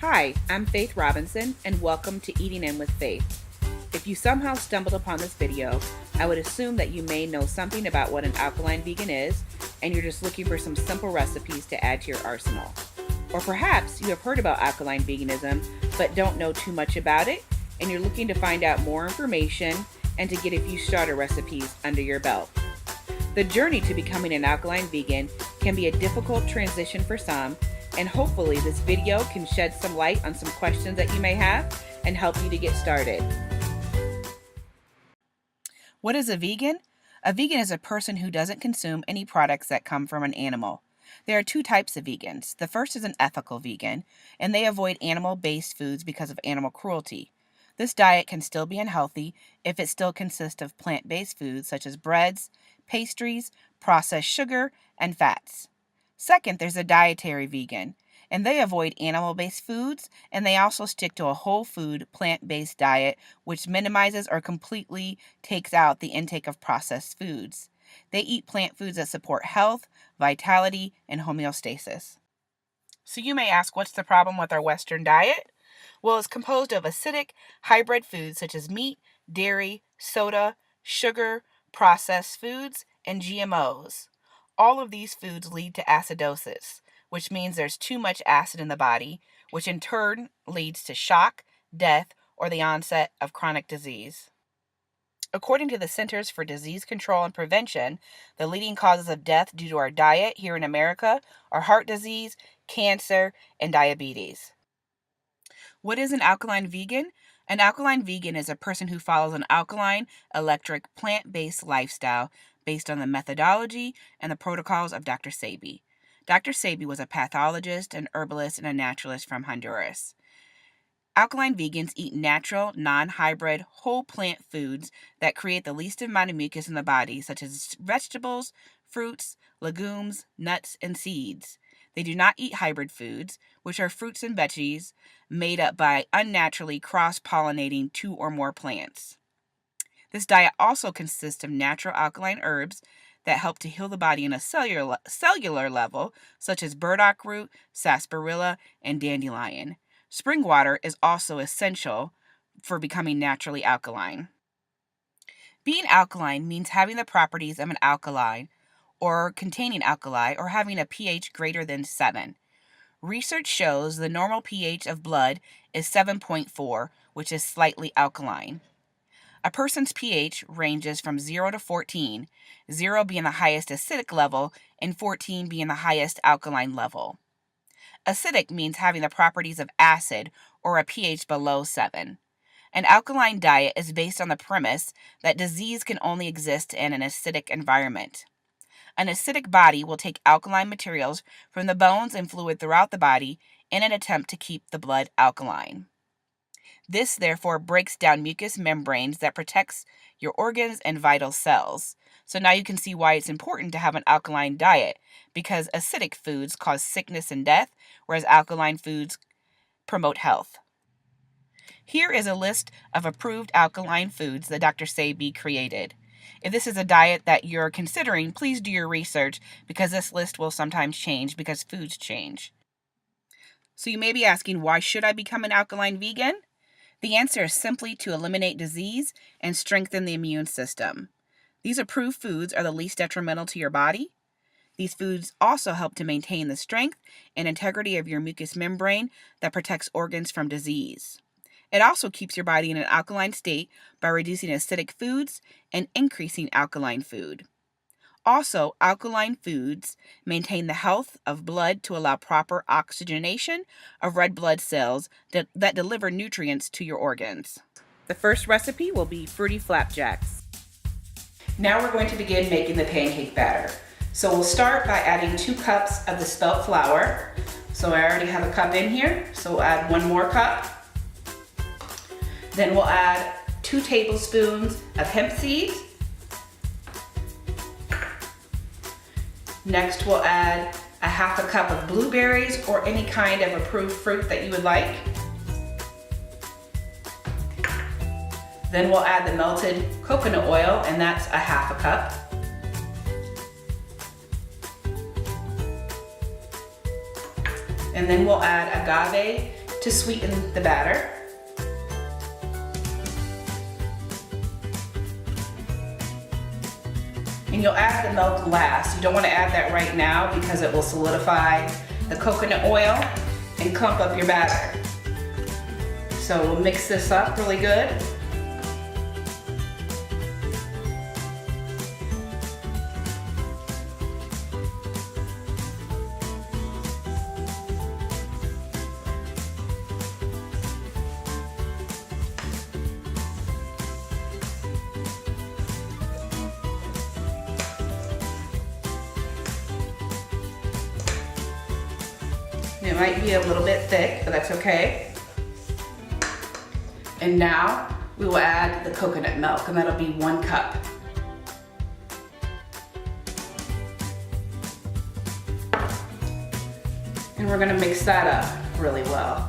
Hi, I'm Faith Robinson, and welcome to Eating In with Faith. If you somehow stumbled upon this video, I would assume that you may know something about what an alkaline vegan is, and you're just looking for some simple recipes to add to your arsenal. Or perhaps you have heard about alkaline veganism, but don't know too much about it, and you're looking to find out more information and to get a few starter recipes under your belt. The journey to becoming an alkaline vegan can be a difficult transition for some, and hopefully this video can shed some light on some questions that you may have and help you to get started. What is a vegan? A vegan is a person who doesn't consume any products that come from an animal. There are two types of vegans. The first is an ethical vegan, and they avoid animal-based foods because of animal cruelty. This diet can still be unhealthy if it still consists of plant-based foods such as breads, pastries, processed sugar, and fats. Second, there's a dietary vegan, and they avoid animal-based foods, and they also stick to a whole food, plant-based diet, which minimizes or completely takes out the intake of processed foods. They eat plant foods that support health, vitality, and homeostasis. So you may ask, what's the problem with our Western diet? Well, it's composed of acidic, hybrid foods such as meat, dairy, soda, sugar, processed foods, and GMOs. All of these foods lead to acidosis, which means there's too much acid in the body, which in turn leads to shock, death, or the onset of chronic disease. According to the Centers for Disease Control and Prevention, the leading causes of death due to our diet here in America are heart disease, cancer, and diabetes. What is an alkaline vegan? An alkaline vegan is a person who follows an alkaline, electric, plant-based lifestyle based on the methodology and the protocols of Dr. Sebi. Dr. Sebi was a pathologist, an herbalist, and a naturalist from Honduras. Alkaline vegans eat natural, non-hybrid, whole plant foods that create the least amount of mucus in the body, such as vegetables, fruits, legumes, nuts, and seeds. They do not eat hybrid foods, which are fruits and veggies made up by unnaturally cross-pollinating two or more plants. This diet also consists of natural alkaline herbs that help to heal the body on a cellular level, such as burdock root, sarsaparilla, and dandelion. Spring water is also essential for becoming naturally alkaline. Being alkaline means having the properties of an alkali, or containing alkali, or having a pH greater than 7. Research shows the normal pH of blood is 7.4, which is slightly alkaline. A person's pH ranges from 0 to 14, 0 being the highest acidic level and 14 being the highest alkaline level. Acidic means having the properties of acid or a pH below 7. An alkaline diet is based on the premise that disease can only exist in an acidic environment. An acidic body will take alkaline materials from the bones and fluid throughout the body in an attempt to keep the blood alkaline. This, therefore, breaks down mucous membranes that protects your organs and vital cells. So now you can see why it's important to have an alkaline diet, because acidic foods cause sickness and death, whereas alkaline foods promote health. Here is a list of approved alkaline foods that Dr. Sebi created. If this is a diet that you're considering, please do your research, because this list will sometimes change because foods change. So you may be asking, why should I become an alkaline vegan? The answer is simply to eliminate disease and strengthen the immune system. These approved foods are the least detrimental to your body. These foods also help to maintain the strength and integrity of your mucous membrane that protects organs from disease. It also keeps your body in an alkaline state by reducing acidic foods and increasing alkaline food. Also, alkaline foods maintain the health of blood to allow proper oxygenation of red blood cells that deliver nutrients to your organs. The first recipe will be fruity flapjacks. Now we're going to begin making the pancake batter. So we'll start by adding 2 cups of the spelt flour. So I already have a cup in here, so we'll add 1 more cup. Then we'll add 2 tablespoons of hemp seeds. Next, we'll add a half a cup of blueberries or any kind of approved fruit that you would like. Then we'll add the melted coconut oil, and that's a half a cup. And then we'll add agave to sweeten the batter. And you'll add the milk last. You don't want to add that right now because it will solidify the coconut oil and clump up your batter. So we'll mix this up really good. It might be a little bit thick, but that's okay. And now we will add the coconut milk, and that'll be 1 cup. And we're gonna mix that up really well.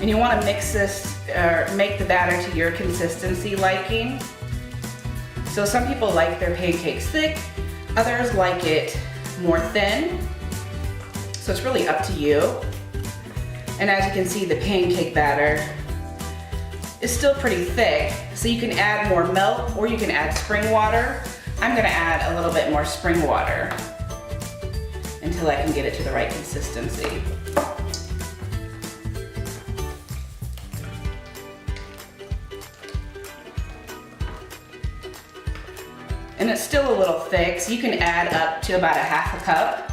And you want to mix this, or make the batter to your consistency liking. So some people like their pancakes thick, others like it more thin. So it's really up to you. And as you can see, the pancake batter is still pretty thick, so you can add more milk or you can add spring water. I'm gonna add a little bit more spring water until I can get it to the right consistency. And it's still a little thick, so you can add up to about 1/2 cup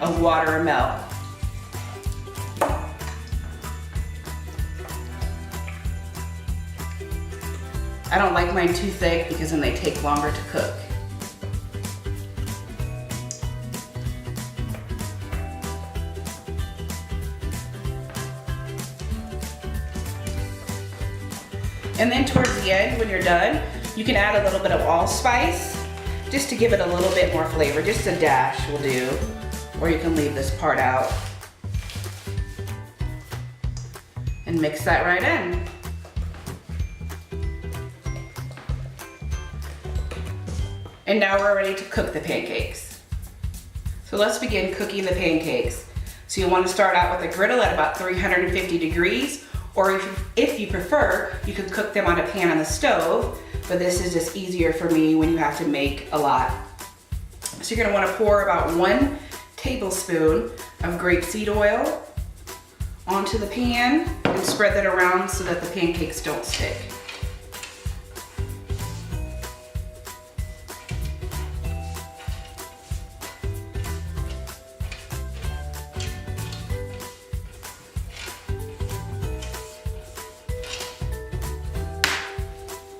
of water or milk. I don't like mine too thick because then they take longer to cook. And then towards the end, when you're done, you can add a little bit of allspice just to give it a little bit more flavor. Just a dash will do, or you can leave this part out. And mix that right in. And now we're ready to cook the pancakes. So let's begin cooking the pancakes. So you want to start out with a griddle at about 350 degrees, or if you prefer, you can cook them on a pan on the stove, but this is just easier for me when you have to make a lot. So you're gonna wanna pour about 1 tablespoon of grapeseed oil onto the pan and spread that around so that the pancakes don't stick.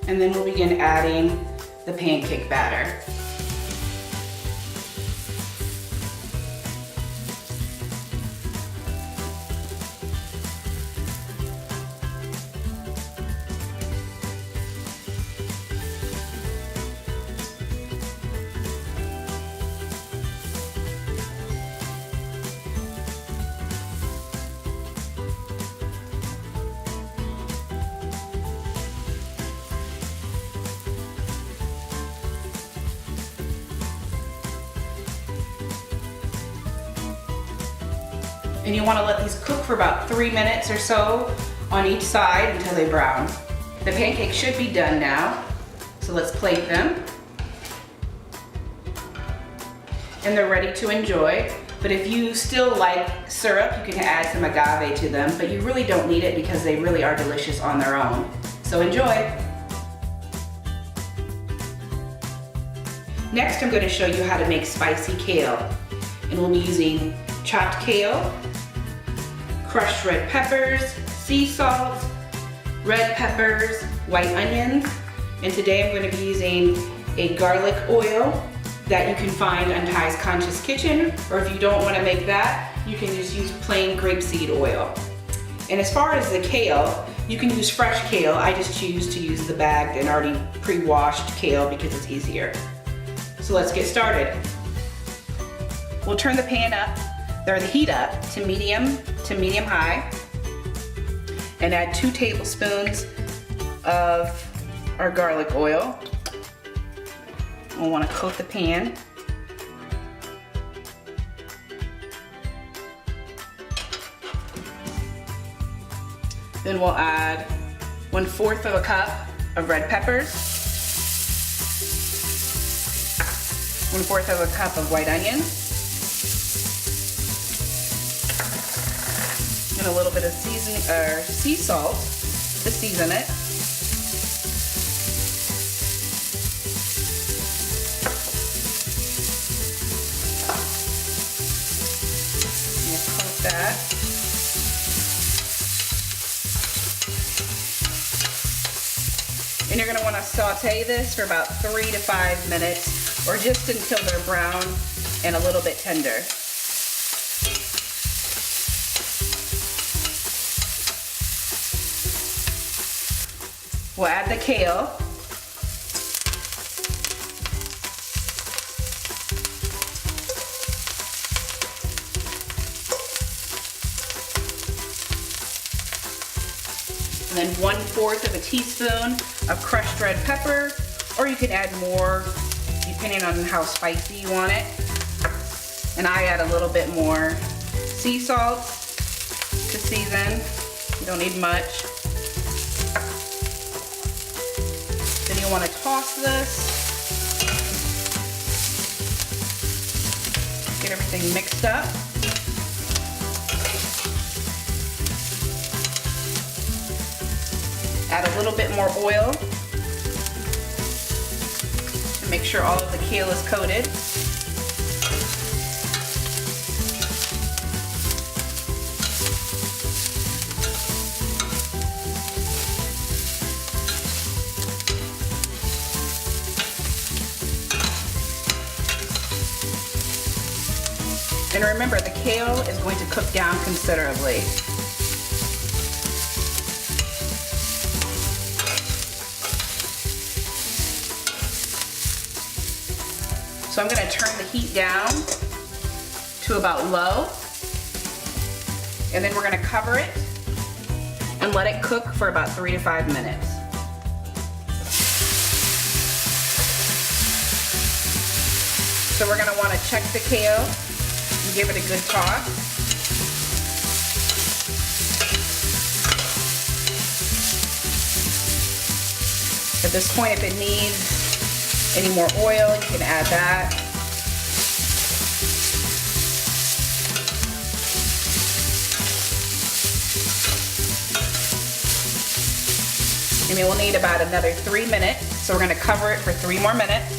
And then we'll begin adding the pancake batter. And you want to let these cook for about 3 minutes or so on each side until they brown. The pancakes should be done now, so let's plate them. And they're ready to enjoy. But if you still like syrup, you can add some agave to them, but you really don't need it because they really are delicious on their own. So enjoy. Next, I'm going to show you how to make spicy kale. And we'll be using chopped kale, crushed red peppers, sea salt, red peppers, white onions, and today I'm going to be using a garlic oil that you can find on Ty's Conscious Kitchen, or if you don't want to make that, you can just use plain grapeseed oil. And as far as the kale, you can use fresh kale. I just choose to use the bagged and already pre-washed kale because it's easier. So let's get started. We'll turn the pan up, or the heat up to medium high. and add 2 tablespoons of our garlic oil. We'll want to coat the pan. Then we'll add 1/4 of a cup of red peppers, 1/4 of a cup of white onions, and a little bit of sea salt to season it. We'll coat that. And you're going to want to saute this for about 3 to 5 minutes, or just until they're brown and a little bit tender. We'll add the kale. And then 1/4 of a teaspoon of crushed red pepper, or you can add more depending on how spicy you want it. And I add a little bit more sea salt to season. You don't need much. Then you'll want to toss this. Get everything mixed up. Add a little bit more oil to make sure all of the kale is coated. And remember, the kale is going to cook down considerably. So I'm going to turn the heat down to about low, and then we're going to cover it and let it cook for about 3 to 5 minutes. So we're going to want to check the kale and give it a good toss. At this point, if it needs any more oil, you can add that. And we'll need about another 3 minutes, so we're going to cover it for 3 more minutes.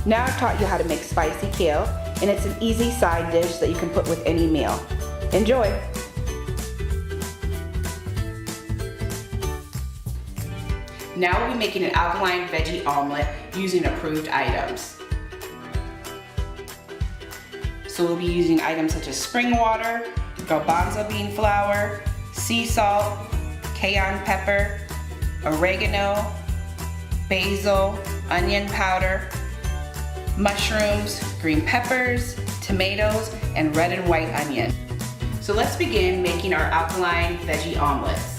Now I've taught you how to make spicy kale, and it's an easy side dish that you can put with any meal. Enjoy! Now we'll be making an alkaline veggie omelet using approved items. So we'll be using items such as spring water, garbanzo bean flour, sea salt, cayenne pepper, oregano, basil, onion powder, mushrooms, green peppers, tomatoes, and red and white onion. So let's begin making our alkaline veggie omelets.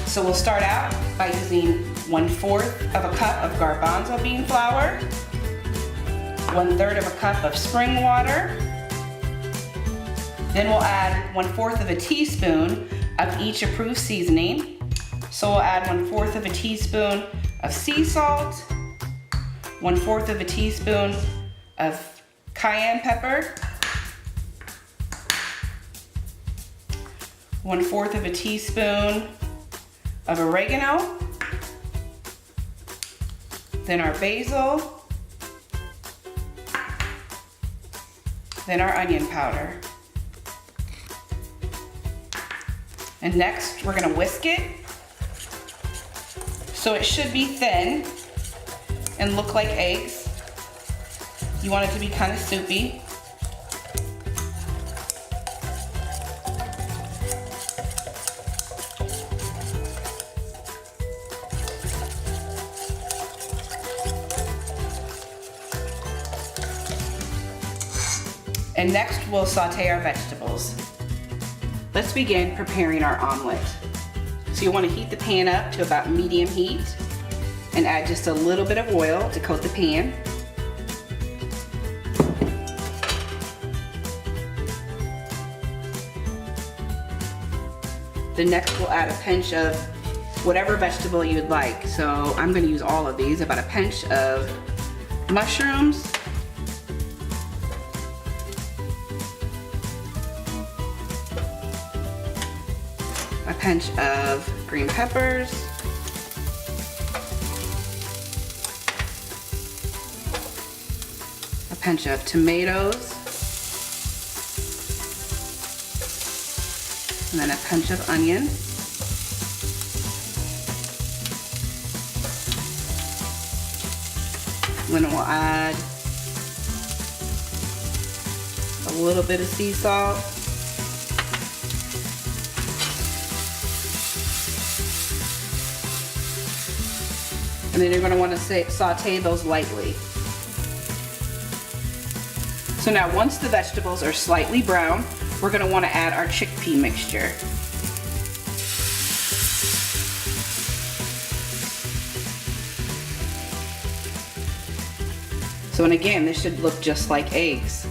So we'll start out by using 1/4 of a cup of garbanzo bean flour, 1/3 of a cup of spring water. Then we'll add 1/4 of a teaspoon of each approved seasoning. So we'll add 1/4 of a teaspoon of sea salt, 1/4 of a teaspoon of cayenne pepper, 1/4 of a teaspoon of oregano, then our basil, then our onion powder. And next we're going to whisk it so it should be thin and look like eggs. You want it to be kind of soupy. And next we'll saute our vegetables. Let's begin preparing our omelet. So you want to heat the pan up to about medium heat and add just a little bit of oil to coat the pan. Then next we'll add a pinch of whatever vegetable you'd like. So I'm going to use all of these, about a pinch of mushrooms, a pinch of green peppers, a pinch of tomatoes, and then a pinch of onion. Then we'll add a little bit of sea salt. And then you're going to want to saute those lightly. So now once the vegetables are slightly brown, we're going to want to add our chickpea mixture. So, and again, this should look just like eggs.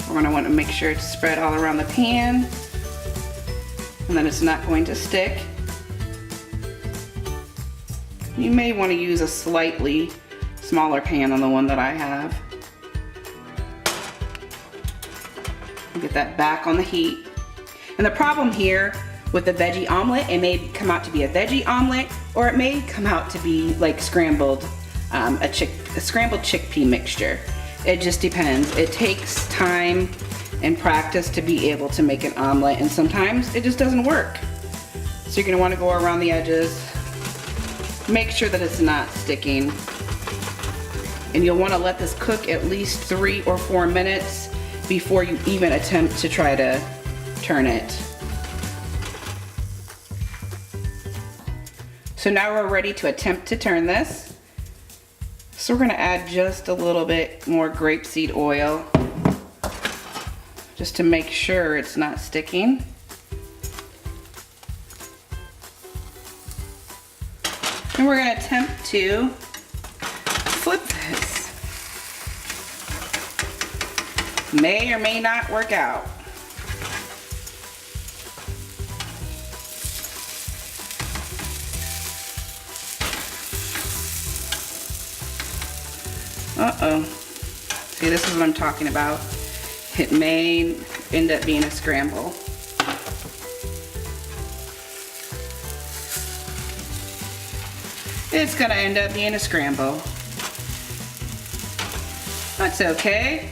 We're going to want to make sure it's spread all around the pan and then it's not going to stick. You may want to use a slightly smaller pan than the one that I have. Get that back on the heat. And the problem here with the veggie omelet, it may come out to be a veggie omelet, or it may come out to be like scrambled, a scrambled chickpea mixture. It just depends. It takes time and practice to be able to make an omelet, and sometimes it just doesn't work. So you're gonna want to go around the edges, make sure that it's not sticking, and you'll want to let this cook at least 3 or 4 minutes before you even attempt to try to turn it. So now we're ready to attempt to turn this. So we're going to add just a little bit more grapeseed oil just to make sure it's not sticking. And we're going to attempt to flip this. May or may not work out. Uh-oh. See, this is what I'm talking about. It may end up being a scramble. It's gonna end up being a scramble. That's okay.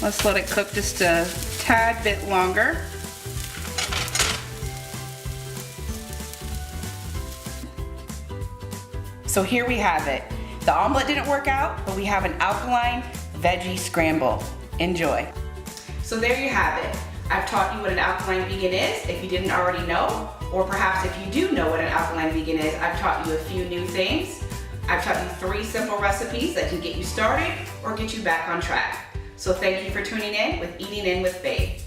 Let's let it cook just a tad bit longer. So here we have it. The omelet didn't work out, but we have an alkaline veggie scramble. Enjoy. So there you have it. I've taught you what an alkaline vegan is, if you didn't already know, or perhaps if you do know what an alkaline vegan is, I've taught you a few new things. I've taught you 3 simple recipes that can get you started or get you back on track. So thank you for tuning in with Eating In with Faye.